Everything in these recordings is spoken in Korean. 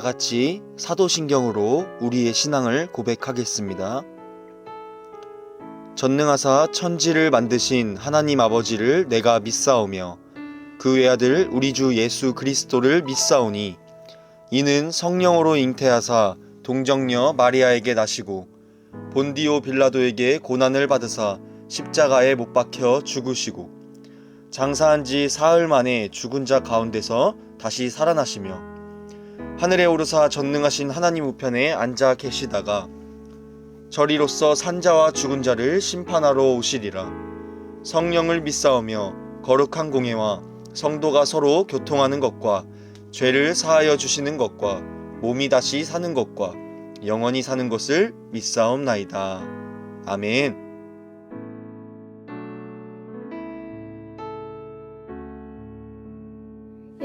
같이 사도신경으로 우리의 신앙을 고백하겠습니다. 전능하사 천지를 만드신 하나님 아버지를 내가 믿사오며 그 외아들 우리 주 예수 그리스도를 믿사오니 이는 성령으로 잉태하사 동정녀 마리아에게 나시고 본디오 빌라도에게 고난을 받으사 십자가에 못 박혀 죽으시고 장사한 지 사흘 만에 죽은 자 가운데서 다시 살아나시며 하늘에 오르사 전능하신 하나님 우편에 앉아 계시다가 저리로서 산자와 죽은 자를 심판하러 오시리라. 성령을 믿사오며 거룩한 공예와 성도가 서로 교통하는 것과 죄를 사하여 주시는 것과 몸이 다시 사는 것과 영원히 사는 것을 믿사옵나이다. 아멘.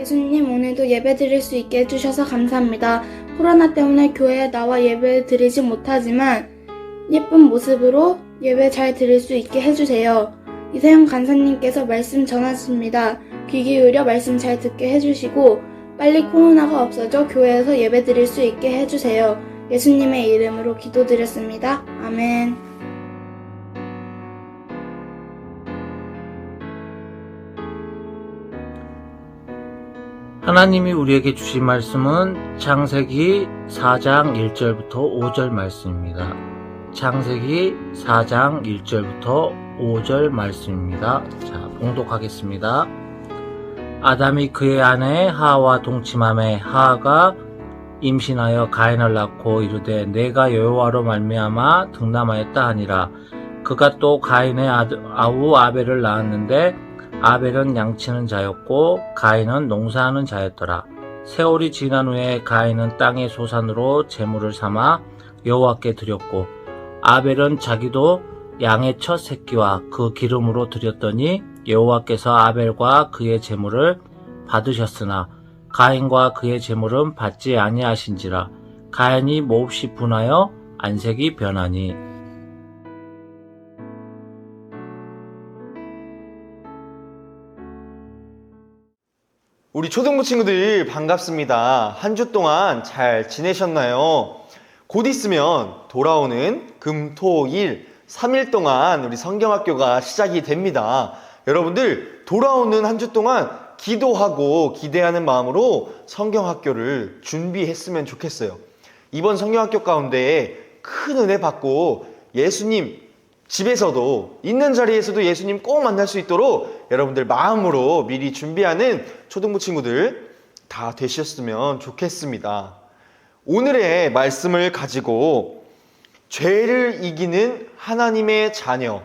예수님, 오늘도 예배 드릴 수 있게 해주셔서 감사합니다. 코로나 때문에 교회에 나와 예배 드리지 못하지만 예쁜 모습으로 예배 잘 드릴 수 있게 해주세요. 이세영 간사님께서 말씀 전하십니다. 귀 기울여 말씀 잘 듣게 해주시고 빨리 코로나가 없어져 교회에서 예배 드릴 수 있게 해주세요. 예수님의 이름으로 기도드렸습니다. 아멘. 하나님이 우리에게 주신 말씀은 창세기 4장 1절부터 5절 말씀입니다. 창세기 4장 1절부터 5절 말씀입니다. 자, 봉독하겠습니다. 아담이 그의 아내 하와와 동침하매 하와가 임신하여 가인을 낳고 이르되 내가 여호와로 말미암아 등남하였다 하니라. 그가 또 가인의 아우 아벨을 낳았는데 아벨은 양치는 자였고 가인은 농사하는 자였더라. 세월이 지난 후에 가인은 땅의 소산으로 제물을 삼아 여호와께 드렸고 아벨은 자기도 양의 첫 새끼와 그 기름으로 드렸더니 여호와께서 아벨과 그의 제물을 받으셨으나 가인과 그의 제물은 받지 아니하신지라. 가인이 몹시 분하여 안색이 변하니. 우리 초등부 친구들 반갑습니다. 한 주 동안 잘 지내셨나요? 곧 있으면 돌아오는 금, 토, 일 3일 동안 우리 성경학교가 시작이 됩니다. 여러분들 돌아오는 한 주 동안 기도하고 기대하는 마음으로 성경학교를 준비했으면 좋겠어요. 이번 성경학교 가운데 큰 은혜 받고 예수님 집에서도 있는 자리에서도 예수님 꼭 만날 수 있도록 여러분들 마음으로 미리 준비하는 초등부 친구들 다 되셨으면 좋겠습니다. 오늘의 말씀을 가지고 죄를 이기는 하나님의 자녀,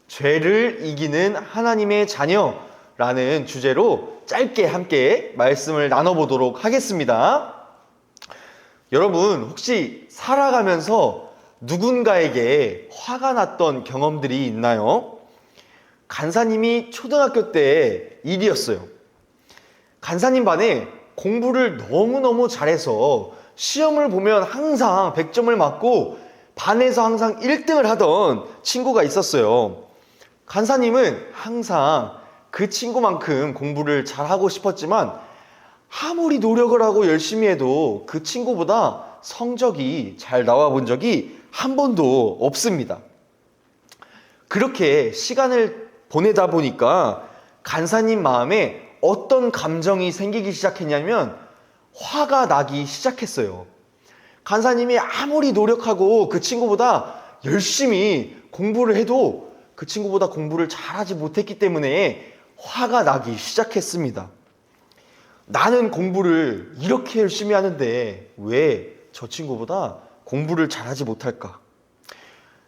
죄를 이기는 하나님의 자녀라는 주제로 짧게 함께 말씀을 나눠보도록 하겠습니다. 여러분 혹시 살아가면서 누군가에게 화가 났던 경험들이 있나요? 간사님이 초등학교 때 일이었어요. 간사님 반에 공부를 너무너무 잘해서 시험을 보면 항상 100점을 맞고 반에서 항상 1등을 하던 친구가 있었어요. 간사님은 항상 그 친구만큼 공부를 잘하고 싶었지만 아무리 노력을 하고 열심히 해도 그 친구보다 성적이 잘 나와 본 적이 한 번도 없습니다. 그렇게 시간을 보내다 보니까 간사님 마음에 어떤 감정이 생기기 시작했냐면 화가 나기 시작했어요. 간사님이 아무리 노력하고 그 친구보다 열심히 공부를 해도 그 친구보다 공부를 잘하지 못했기 때문에 화가 나기 시작했습니다. 나는 공부를 이렇게 열심히 하는데 왜 저 친구보다 공부를 잘하지 못할까?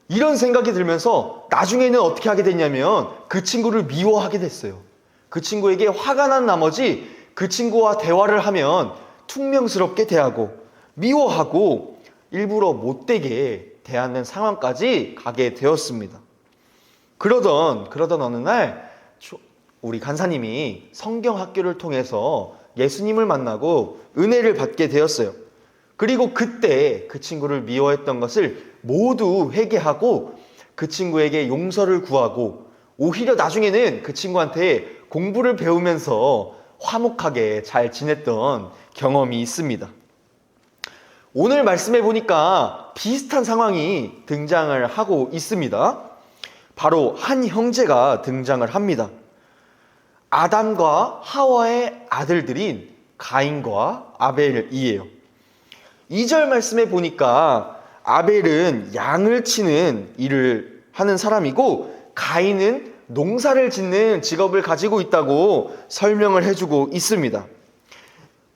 이런 생각이 들면서 나중에는 어떻게 하게 됐냐면 그 친구를 미워하게 됐어요. 그 친구에게 화가 난 나머지 그 친구와 대화를 하면 퉁명스럽게 대하고 미워하고 일부러 못되게 대하는 상황까지 가게 되었습니다. 그러던 어느 날 우리 간사님이 성경학교를 통해서 예수님을 만나고 은혜를 받게 되었어요. 그리고 그때 그 친구를 미워했던 것을 모두 회개하고 그 친구에게 용서를 구하고 오히려 나중에는 그 친구한테 공부를 배우면서 화목하게 잘 지냈던 경험이 있습니다. 오늘 말씀해 보니까 비슷한 상황이 등장을 하고 있습니다. 바로 한 형제가 등장을 합니다. 아담과 하와의 아들들인 가인과 아벨이에요. 2절 말씀에 보니까 아벨은 양을 치는 일을 하는 사람이고 가인은 농사를 짓는 직업을 가지고 있다고 설명을 해주고 있습니다.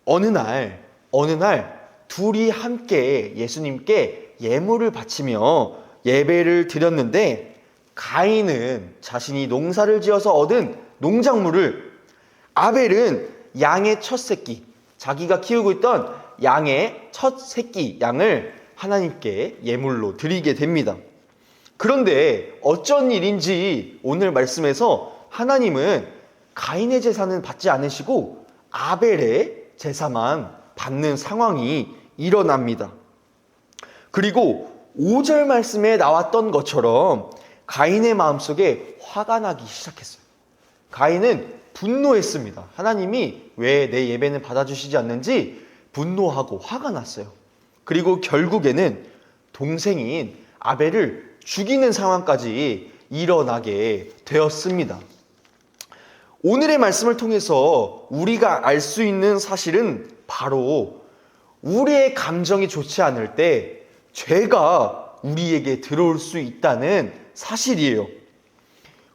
어느 날 둘이 함께 예수님께 예물을 바치며 예배를 드렸는데 가인은 자신이 농사를 지어서 얻은 농작물을, 아벨은 양의 첫 새끼, 자기가 키우고 있던 양의 첫 새끼 양을 하나님께 예물로 드리게 됩니다. 그런데 어쩐 일인지 오늘 말씀에서 하나님은 가인의 제사는 받지 않으시고 아벨의 제사만 받는 상황이 일어납니다. 그리고 5절 말씀에 나왔던 것처럼 가인의 마음속에 화가 나기 시작했어요. 가인은 분노했습니다. 하나님이 왜 내 예배는 받아주시지 않는지 분노하고 화가 났어요. 그리고 결국에는 동생인 아벨을 죽이는 상황까지 일어나게 되었습니다. 오늘의 말씀을 통해서 우리가 알 수 있는 사실은 바로 우리의 감정이 좋지 않을 때 죄가 우리에게 들어올 수 있다는 사실이에요.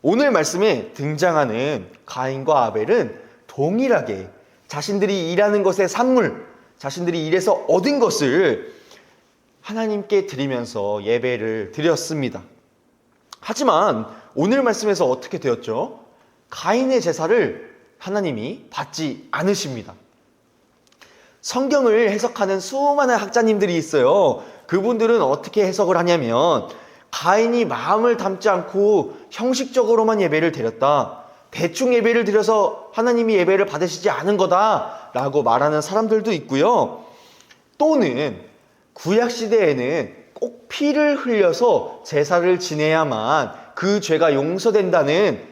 오늘 말씀에 등장하는 가인과 아벨은 동일하게 자신들이 일하는 것의 산물, 자신들이 일해서 얻은 것을 하나님께 드리면서 예배를 드렸습니다. 하지만 오늘 말씀에서 어떻게 되었죠? 가인의 제사를 하나님이 받지 않으십니다. 성경을 해석하는 수많은 학자님들이 있어요. 그분들은 어떻게 해석을 하냐면 가인이 마음을 담지 않고 형식적으로만 예배를 드렸다, 대충 예배를 드려서 하나님이 예배를 받으시지 않은 거다라고 말하는 사람들도 있고요. 또는 구약시대에는 꼭 피를 흘려서 제사를 지내야만 그 죄가 용서된다는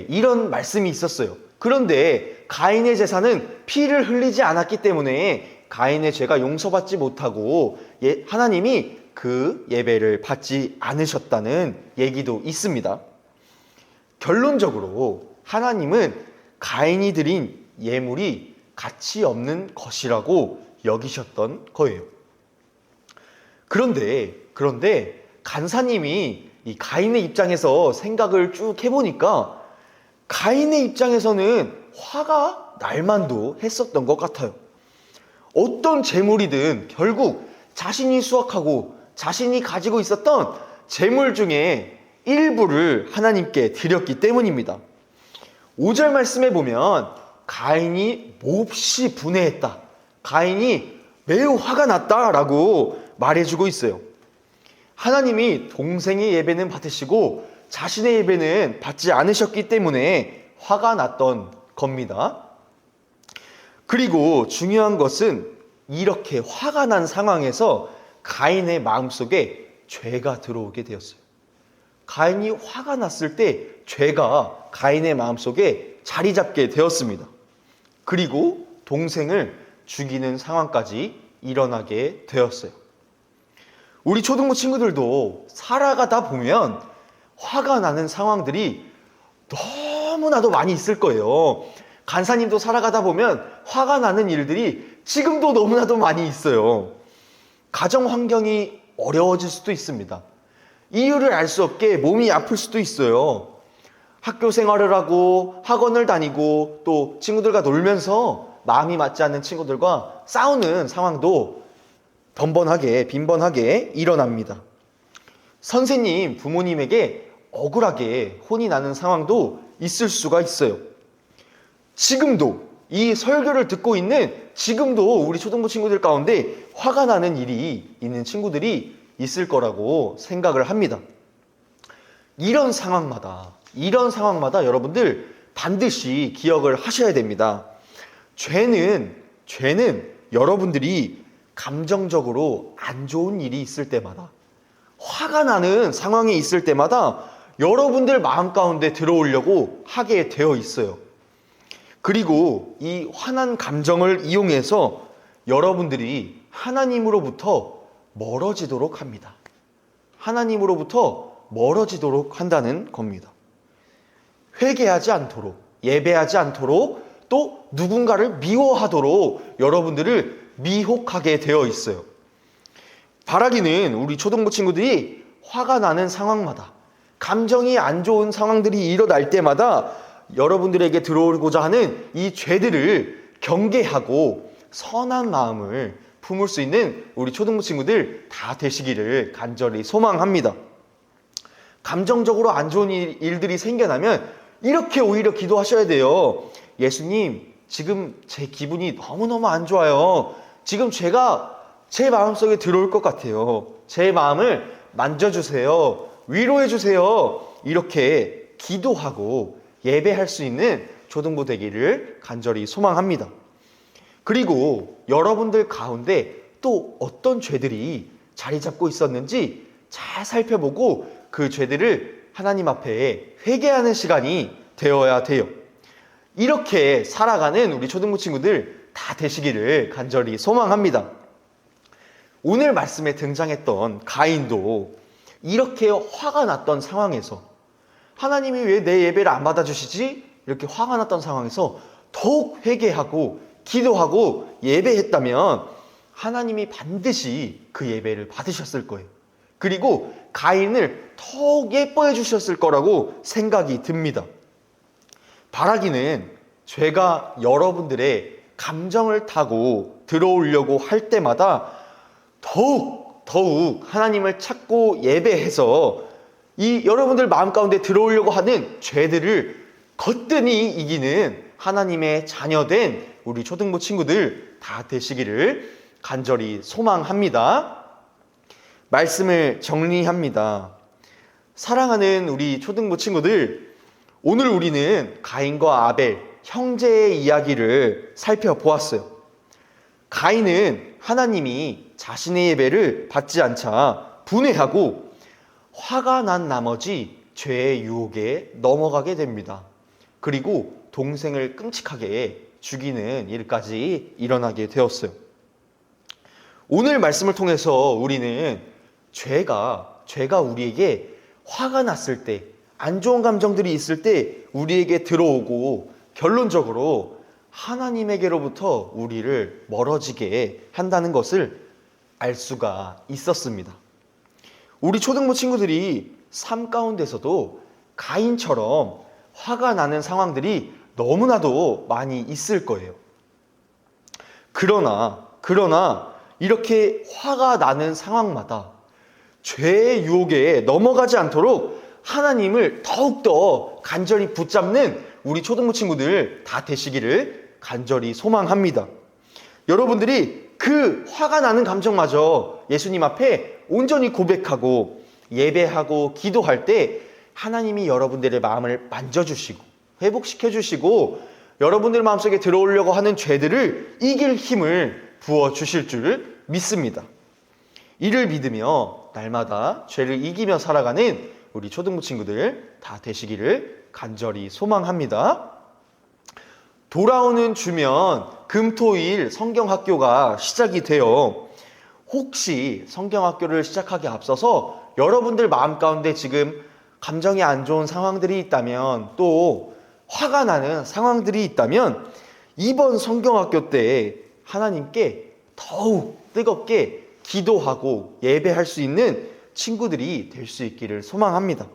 이런 말씀이 있었어요. 그런데 가인의 제사는 피를 흘리지 않았기 때문에 가인의 죄가 용서받지 못하고 하나님이 그 예배를 받지 않으셨다는 얘기도 있습니다. 결론적으로 하나님은 가인이 드린 예물이 가치 없는 것이라고 여기셨던 거예요. 그런데 간사님이 이 가인의 입장에서 생각을 쭉 해보니까 가인의 입장에서는 화가 날만도 했었던 것 같아요. 어떤 재물이든 결국 자신이 수확하고 자신이 가지고 있었던 재물 중에 일부를 하나님께 드렸기 때문입니다. 5절 말씀에 보면 가인이 몹시 분해했다, 가인이 매우 화가 났다라고 말해주고 있어요. 하나님이 동생의 예배는 받으시고 자신의 예배는 받지 않으셨기 때문에 화가 났던 겁니다. 그리고 중요한 것은 이렇게 화가 난 상황에서 가인의 마음속에 죄가 들어오게 되었어요. 가인이 화가 났을 때 죄가 가인의 마음속에 자리 잡게 되었습니다. 그리고 동생을 죽이는 상황까지 일어나게 되었어요. 우리 초등부 친구들도 살아가다 보면 화가 나는 상황들이 너무나도 많이 있을 거예요. 간사님도 살아가다 보면 화가 나는 일들이 지금도 너무나도 많이 있어요. 가정 환경이 어려워질 수도 있습니다. 이유를 알 수 없게 몸이 아플 수도 있어요. 학교 생활을 하고 학원을 다니고 또 친구들과 놀면서 마음이 맞지 않는 친구들과 싸우는 상황도 빈번하게 일어납니다. 선생님, 부모님에게 억울하게 혼이 나는 상황도 있을 수가 있어요. 지금도 이 설교를 듣고 있는 지금도 우리 초등부 친구들 가운데 화가 나는 일이 있는 친구들이 있을 거라고 생각을 합니다. 이런 상황마다 여러분들 반드시 기억을 하셔야 됩니다. 죄는 여러분들이 감정적으로 안 좋은 일이 있을 때마다, 화가 나는 상황이 있을 때마다 여러분들 마음 가운데 들어오려고 하게 되어 있어요. 그리고 이 화난 감정을 이용해서 여러분들이 하나님으로부터 멀어지도록 합니다. 하나님으로부터 멀어지도록 한다는 겁니다. 회개하지 않도록, 예배하지 않도록, 또 누군가를 미워하도록 여러분들을 미혹하게 되어 있어요. 바라기는 우리 초등부 친구들이 화가 나는 상황마다, 감정이 안 좋은 상황들이 일어날 때마다 여러분들에게 들어오고자 하는 이 죄들을 경계하고 선한 마음을 품을 수 있는 우리 초등부 친구들 다 되시기를 간절히 소망합니다. 감정적으로 안 좋은 일들이 생겨나면 이렇게 오히려 기도하셔야 돼요. 예수님, 지금 제 기분이 너무너무 안 좋아요. 지금 죄가 제 마음속에 들어올 것 같아요. 제 마음을 만져주세요. 위로해주세요. 이렇게 기도하고 예배할 수 있는 초등부 되기를 간절히 소망합니다. 그리고 여러분들 가운데 또 어떤 죄들이 자리 잡고 있었는지 잘 살펴보고 그 죄들을 하나님 앞에 회개하는 시간이 되어야 돼요. 이렇게 살아가는 우리 초등부 친구들 다 되시기를 간절히 소망합니다. 오늘 말씀에 등장했던 가인도 이렇게 화가 났던 상황에서 하나님이 왜 내 예배를 안 받아주시지? 이렇게 화가 났던 상황에서 더욱 회개하고 기도하고 예배했다면 하나님이 반드시 그 예배를 받으셨을 거예요. 그리고 가인을 더욱 예뻐해 주셨을 거라고 생각이 듭니다. 바라기는 죄가 여러분들의 감정을 타고 들어오려고 할 때마다 더욱 하나님을 찾고 예배해서 이 여러분들 마음 가운데 들어오려고 하는 죄들을 거뜬히 이기는 하나님의 자녀된 우리 초등부 친구들 다 되시기를 간절히 소망합니다. 말씀을 정리합니다. 사랑하는 우리 초등부 친구들, 오늘 우리는 가인과 아벨, 형제의 이야기를 살펴보았어요. 가인은 하나님이 자신의 예배를 받지 않자 분해하고 화가 난 나머지 죄의 유혹에 넘어가게 됩니다. 그리고 동생을 끔찍하게 죽이는 일까지 일어나게 되었어요. 오늘 말씀을 통해서 우리는 죄가 우리에게 화가 났을 때, 안 좋은 감정들이 있을 때 우리에게 들어오고 결론적으로 하나님에게로부터 우리를 멀어지게 한다는 것을 알 수가 있었습니다. 우리 초등부 친구들이 삶 가운데서도 가인처럼 화가 나는 상황들이 너무나도 많이 있을 거예요. 그러나 이렇게 화가 나는 상황마다 죄의 유혹에 넘어가지 않도록 하나님을 더욱더 간절히 붙잡는 우리 초등부 친구들 다 되시기를 간절히 소망합니다. 여러분들이 그 화가 나는 감정마저 예수님 앞에 온전히 고백하고 예배하고 기도할 때 하나님이 여러분들의 마음을 만져주시고 회복시켜주시고 여러분들 마음속에 들어오려고 하는 죄들을 이길 힘을 부어주실 줄 믿습니다. 이를 믿으며 날마다 죄를 이기며 살아가는 우리 초등부 친구들 다 되시기를 간절히 소망합니다. 돌아오는 주면 금토일 성경학교가 시작이 돼요. 혹시 성경학교를 시작하기 앞서서 여러분들 마음 가운데 지금 감정이 안 좋은 상황들이 있다면 또 화가 나는 상황들이 있다면 이번 성경학교 때 하나님께 더욱 뜨겁게 기도하고 예배할 수 있는 친구들이 될 수 있기를 소망합니다.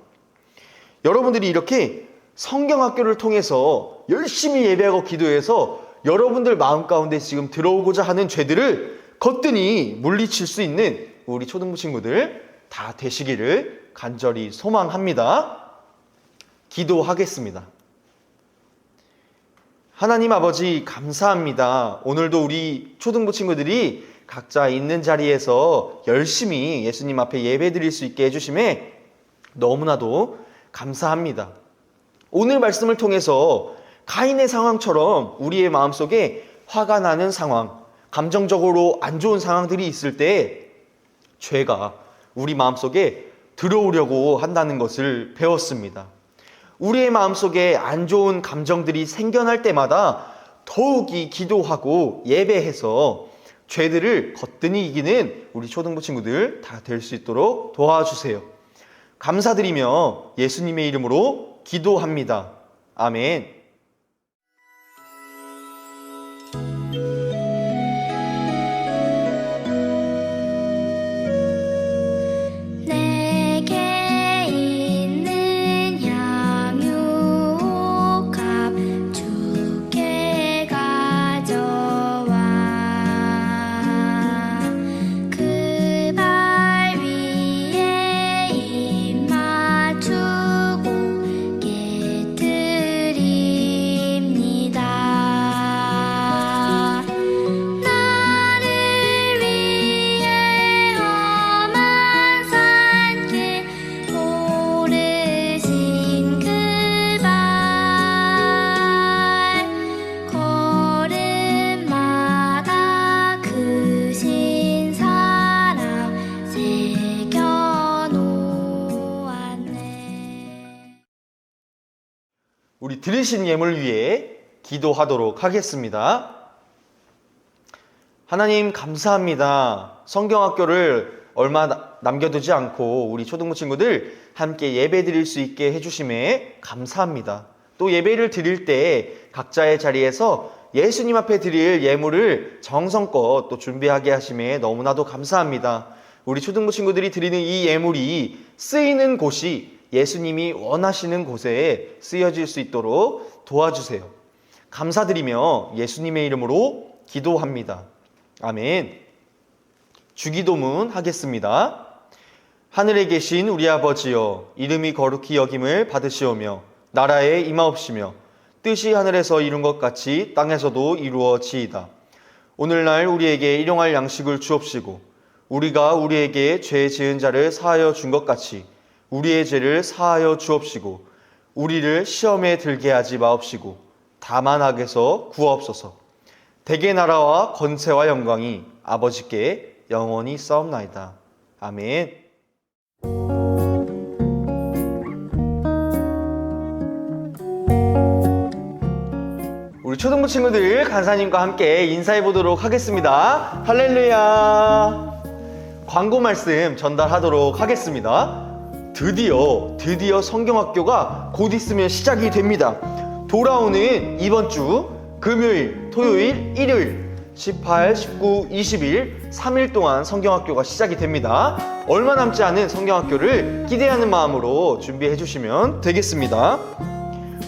여러분들이 이렇게 성경학교를 통해서 열심히 예배하고 기도해서 여러분들 마음 가운데 지금 들어오고자 하는 죄들을 거뜬히 물리칠 수 있는 우리 초등부 친구들 다 되시기를 간절히 소망합니다. 기도하겠습니다. 하나님 아버지 감사합니다. 오늘도 우리 초등부 친구들이 각자 있는 자리에서 열심히 예수님 앞에 예배드릴 수 있게 해주심에 너무나도 감사합니다. 오늘 말씀을 통해서 가인의 상황처럼 우리의 마음속에 화가 나는 상황, 감정적으로 안 좋은 상황들이 있을 때 죄가 우리 마음속에 들어오려고 한다는 것을 배웠습니다. 우리의 마음속에 안 좋은 감정들이 생겨날 때마다 더욱이 기도하고 예배해서 죄들을 거뜬히 이기는 우리 초등부 친구들 다 될 수 있도록 도와주세요. 감사드리며 예수님의 이름으로 기도합니다. 아멘. 내게 있는 향유옥합 주께 가져와 그 발 위에 입 맞추고 깨뜨립니다. 나를 위해 험한 산길 오르신 그 발 걸음마다 크신 사랑 새겨놓았네. 우리 들으신 예물 위해 기도하도록 하겠습니다. 하나님 감사합니다. 성경학교를 얼마 남겨두지 않고 우리 초등부 친구들 함께 예배 드릴 수 있게 해주심에 감사합니다. 또 예배를 드릴 때 각자의 자리에서 예수님 앞에 드릴 예물을 정성껏 또 준비하게 하심에 너무나도 감사합니다. 우리 초등부 친구들이 드리는 이 예물이 쓰이는 곳이 예수님이 원하시는 곳에 쓰여질 수 있도록 도와주세요. 감사드리며 예수님의 이름으로 기도합니다. 아멘. 주기도문 하겠습니다. 하늘에 계신 우리 아버지여, 이름이 거룩히 여김을 받으시오며 나라에 임하옵시며 뜻이 하늘에서 이룬 것 같이 땅에서도 이루어지이다. 오늘날 우리에게 일용할 양식을 주옵시고 우리가 우리에게 죄 지은 자를 사하여 준 것 같이 우리의 죄를 사하여 주옵시고 우리를 시험에 들게 하지 마옵시고 다만 악에서 구하옵소서. 대개 나라와 권세와 영광이 아버지께 영원히 싸움나이다. 아멘. 우리 초등부 친구들 간사님과 함께 인사해 보도록 하겠습니다. 할렐루야. 광고 말씀 전달하도록 하겠습니다. 드디어 성경학교가 곧 있으면 시작이 됩니다. 돌아오는 이번 주 금요일, 토요일, 일요일 18, 19, 20일 3일 동안 성경학교가 시작이 됩니다. 얼마 남지 않은 성경학교를 기대하는 마음으로 준비해 주시면 되겠습니다.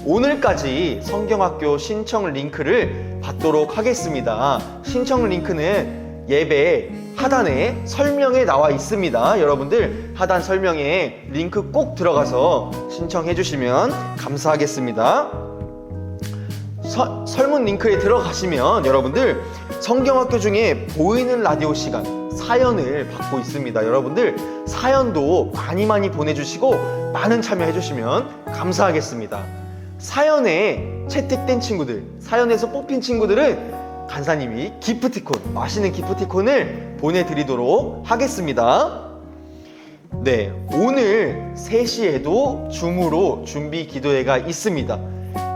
오늘까지 성경학교 신청 링크를 받도록 하겠습니다. 신청 링크는 예배 하단에 설명에 나와 있습니다. 여러분들 하단 설명에 링크 꼭 들어가서 신청해 주시면 감사하겠습니다. 설문 링크에 들어가시면 여러분들 성경학교 중에 보이는 라디오 시간 사연을 받고 있습니다. 여러분들 사연도 많이 보내주시고 많은 참여해 주시면 감사하겠습니다. 사연에 채택된 친구들, 사연에서 뽑힌 친구들은 간사님이 기프티콘, 맛있는 기프티콘을 보내드리도록 하겠습니다. 네, 오늘 3시에도 줌으로 준비 기도회가 있습니다.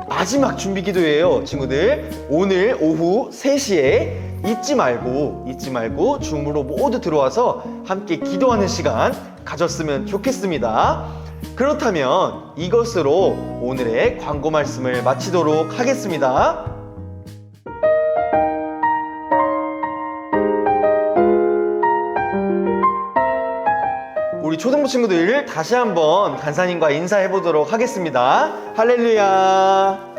마지막 준비 기도회예요, 친구들. 오늘 오후 3시에 잊지 말고 줌으로 모두 들어와서 함께 기도하는 시간 가졌으면 좋겠습니다. 그렇다면 이것으로 오늘의 광고 말씀을 마치도록 하겠습니다. 우리 초등부 친구들 다시 한번 간사님과 인사해 보도록 하겠습니다. 할렐루야.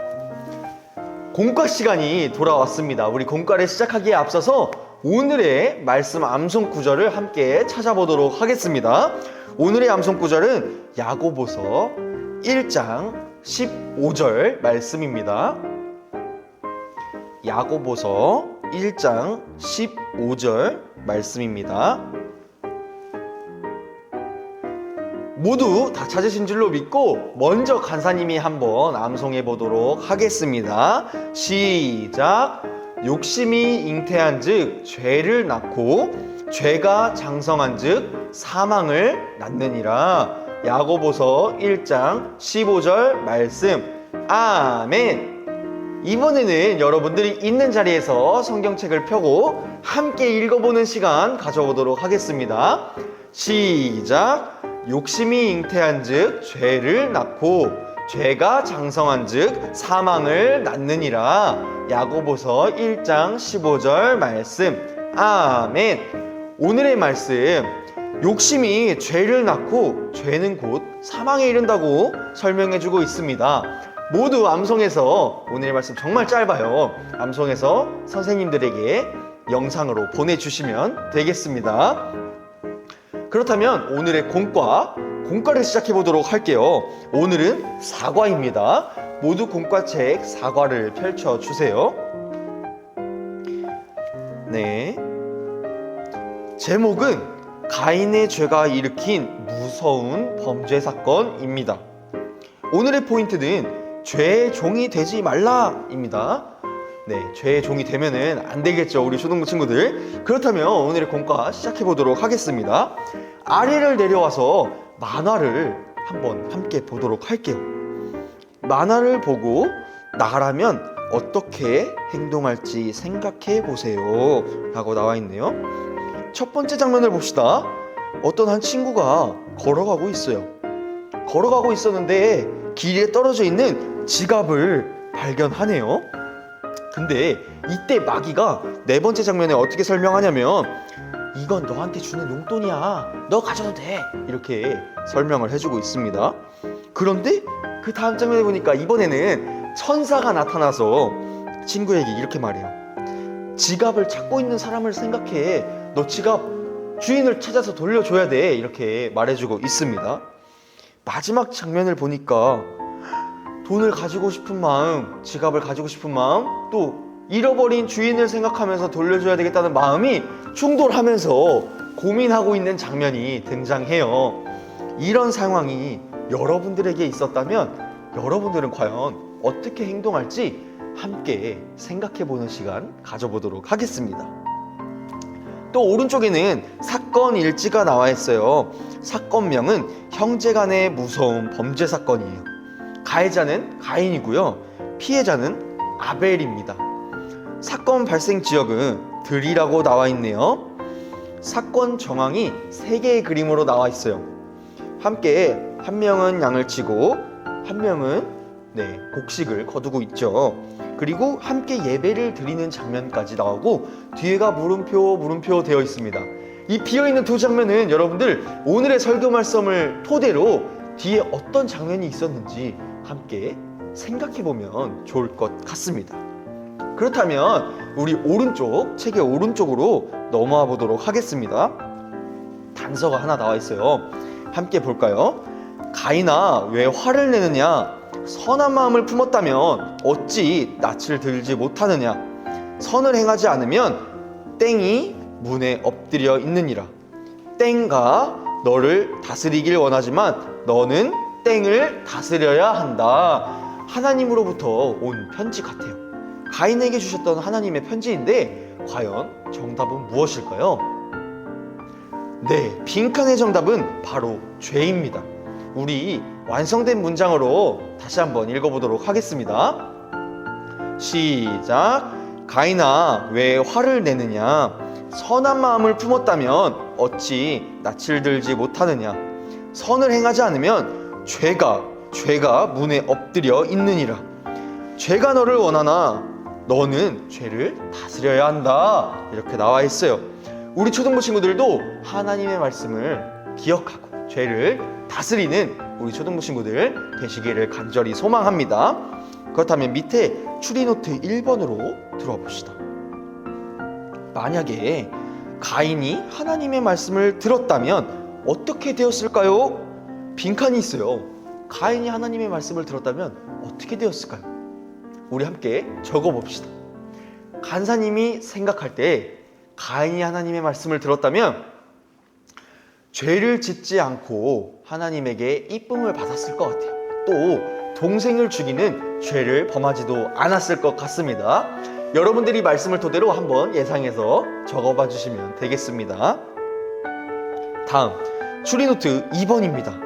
공과 시간이 돌아왔습니다. 우리 공과를 시작하기에 앞서서 오늘의 말씀 암송 구절을 함께 찾아보도록 하겠습니다. 오늘의 암송 구절은 야고보서 1장 15절 말씀입니다. 야고보서 1장 15절 말씀입니다. 모두 다 찾으신 줄로 믿고 먼저 간사님이 한번 암송해 보도록 하겠습니다. 시작. 욕심이 잉태한 즉 죄를 낳고 죄가 장성한 즉 사망을 낳느니라. 야고보서 1장 15절 말씀. 아멘. 이번에는 여러분들이 있는 자리에서 성경책을 펴고 함께 읽어보는 시간 가져보도록 하겠습니다. 시작! 욕심이 잉태한 즉 죄를 낳고 죄가 장성한 즉 사망을 낳느니라. 야고보서 1장 15절 말씀. 아멘. 오늘의 말씀, 욕심이 죄를 낳고 죄는 곧 사망에 이른다고 설명해주고 있습니다. 모두 암송해서, 오늘의 말씀 정말 짧아요, 암송해서 선생님들에게 영상으로 보내주시면 되겠습니다. 그렇다면 오늘의 공과를 시작해 보도록 할게요. 오늘은 사과입니다. 모두 공과책 사과를 펼쳐주세요. 네. 제목은 가인의 죄가 일으킨 무서운 범죄 사건입니다. 오늘의 포인트는 죄의 종이 되지 말라입니다. 네, 죄의 종이 되면은 안 되겠죠, 우리 초등부 친구들. 그렇다면 오늘의 공과 시작해 보도록 하겠습니다. 아래를 내려와서 만화를 한번 함께 보도록 할게요. 만화를 보고 나라면 어떻게 행동할지 생각해 보세요 라고 나와 있네요. 첫 번째 장면을 봅시다. 어떤 한 친구가 걸어가고 있어요. 걸어가고 있었는데 길에 떨어져 있는 지갑을 발견하네요. 근데 이때 마귀가 네 번째 장면에 어떻게 설명하냐면, 이건 너한테 주는 용돈이야, 너 가져도 돼, 이렇게 설명을 해주고 있습니다. 그런데 그 다음 장면에 보니까 이번에는 천사가 나타나서 친구에게 이렇게 말해요. 지갑을 찾고 있는 사람을 생각해. 너 지갑 주인을 찾아서 돌려줘야 돼, 이렇게 말해주고 있습니다. 마지막 장면을 보니까 돈을 가지고 싶은 마음, 지갑을 가지고 싶은 마음, 또 잃어버린 주인을 생각하면서 돌려줘야 되겠다는 마음이 충돌하면서 고민하고 있는 장면이 등장해요. 이런 상황이 여러분들에게 있었다면 여러분들은 과연 어떻게 행동할지 함께 생각해보는 시간 가져보도록 하겠습니다. 또 오른쪽에는 사건 일지가 나와 있어요. 사건명은 형제간의 무서운 범죄 사건이에요. 가해자는 가인이고요, 피해자는 아벨입니다. 사건 발생 지역은 들이라고 나와 있네요. 사건 정황이 3개의 그림으로 나와 있어요. 함께 한 명은 양을 치고 한 명은 곡식을 거두고 있죠. 그리고 함께 예배를 드리는 장면까지 나오고 뒤에가 물음표 되어 있습니다. 이 비어있는 두 장면은 여러분들 오늘의 설교 말씀을 토대로 뒤에 어떤 장면이 있었는지 함께 생각해보면 좋을 것 같습니다. 그렇다면 우리 책의 오른쪽으로 넘어와 보도록 하겠습니다. 단서가 하나 나와 있어요. 함께 볼까요? 가인아, 왜 화를 내느냐? 선한 마음을 품었다면 어찌 낯을 들지 못하느냐? 선을 행하지 않으면 땡이 문에 엎드려 있느니라. 땡가 너를 다스리길 원하지만 너는 땡을 다스려야 한다. 하나님으로부터 온 편지 같아요. 가인에게 주셨던 하나님의 편지인데 과연 정답은 무엇일까요? 네, 빈칸의 정답은 바로 죄입니다. 우리 완성된 문장으로 다시 한번 읽어보도록 하겠습니다. 시작. 가인아, 왜 화를 내느냐? 선한 마음을 품었다면 어찌 낯을 들지 못하느냐? 선을 행하지 않으면 죄가 문에 엎드려 있느니라. 죄가 너를 원하나 너는 죄를 다스려야 한다. 이렇게 나와 있어요. 우리 초등부 친구들도 하나님의 말씀을 기억하고 죄를 다스리는 우리 초등부 친구들 되시기를 간절히 소망합니다. 그렇다면 밑에 추리노트 1번으로 들어와 봅시다. 만약에 가인이 하나님의 말씀을 들었다면 어떻게 되었을까요? 빈칸이 있어요. 가인이 하나님의 말씀을 들었다면 어떻게 되었을까요? 우리 함께 적어봅시다. 간사님이 생각할 때 가인이 하나님의 말씀을 들었다면 죄를 짓지 않고 하나님에게 이쁨을 받았을 것 같아요. 또 동생을 죽이는 죄를 범하지도 않았을 것 같습니다. 여러분들이 말씀을 토대로 한번 예상해서 적어봐 주시면 되겠습니다. 다음 추리노트 2번입니다.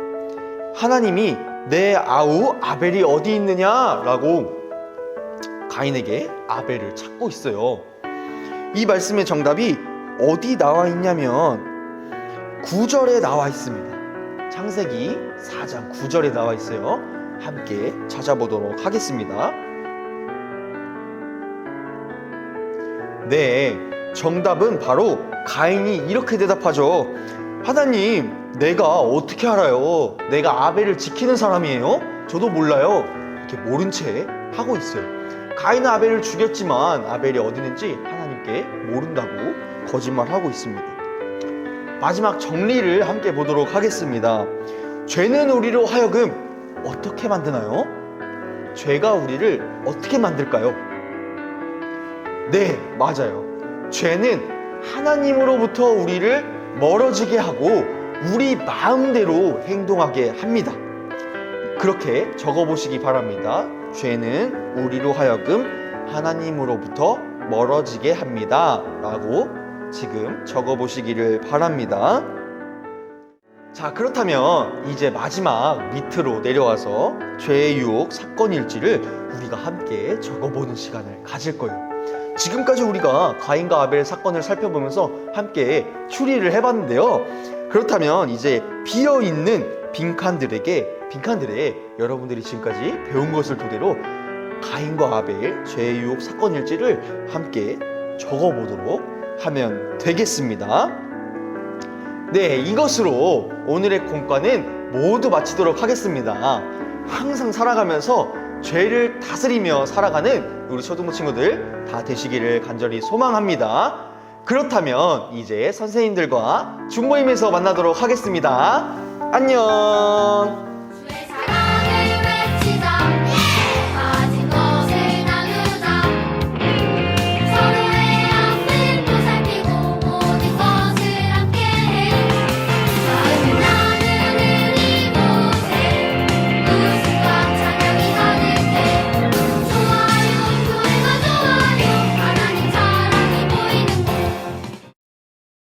하나님이 내 아우 아벨이 어디 있느냐 라고 가인에게 아벨을 찾고 있어요. 이 말씀의 정답이 어디 나와 있냐면 9절에 나와 있습니다. 창세기 4장 9절에 나와 있어요. 함께 찾아보도록 하겠습니다. 네, 정답은 바로 가인이 이렇게 대답하죠. 하나님, 내가 어떻게 알아요? 내가 아벨을 지키는 사람이에요? 저도 몰라요. 이렇게 모른 채 하고 있어요. 가인은 아벨을 죽였지만 아벨이 어디 있는지 하나님께 모른다고 거짓말하고 있습니다. 마지막 정리를 함께 보도록 하겠습니다. 죄는 우리로 하여금 어떻게 만드나요? 죄가 우리를 어떻게 만들까요? 네, 맞아요. 죄는 하나님으로부터 우리를 멀어지게 하고 우리 마음대로 행동하게 합니다. 그렇게 적어보시기 바랍니다. 죄는 우리로 하여금 하나님으로부터 멀어지게 합니다. 라고 지금 적어보시기를 바랍니다. 자, 그렇다면 이제 마지막 밑으로 내려와서 죄의 유혹 사건 일지를 우리가 함께 적어보는 시간을 가질 거예요. 지금까지 우리가 가인과 아벨 사건을 살펴보면서 함께 추리를 해봤는데요. 그렇다면 이제 비어있는 빈칸들에 여러분들이 지금까지 배운 것을 토대로 가인과 아벨 죄의 유혹 사건 일지를 함께 적어보도록 하면 되겠습니다. 네, 이것으로 오늘의 공과는 모두 마치도록 하겠습니다. 항상 살아가면서 죄를 다스리며 살아가는 우리 초등부 친구들 다 되시기를 간절히 소망합니다. 그렇다면 이제 선생님들과 중모임에서 만나도록 하겠습니다. 안녕.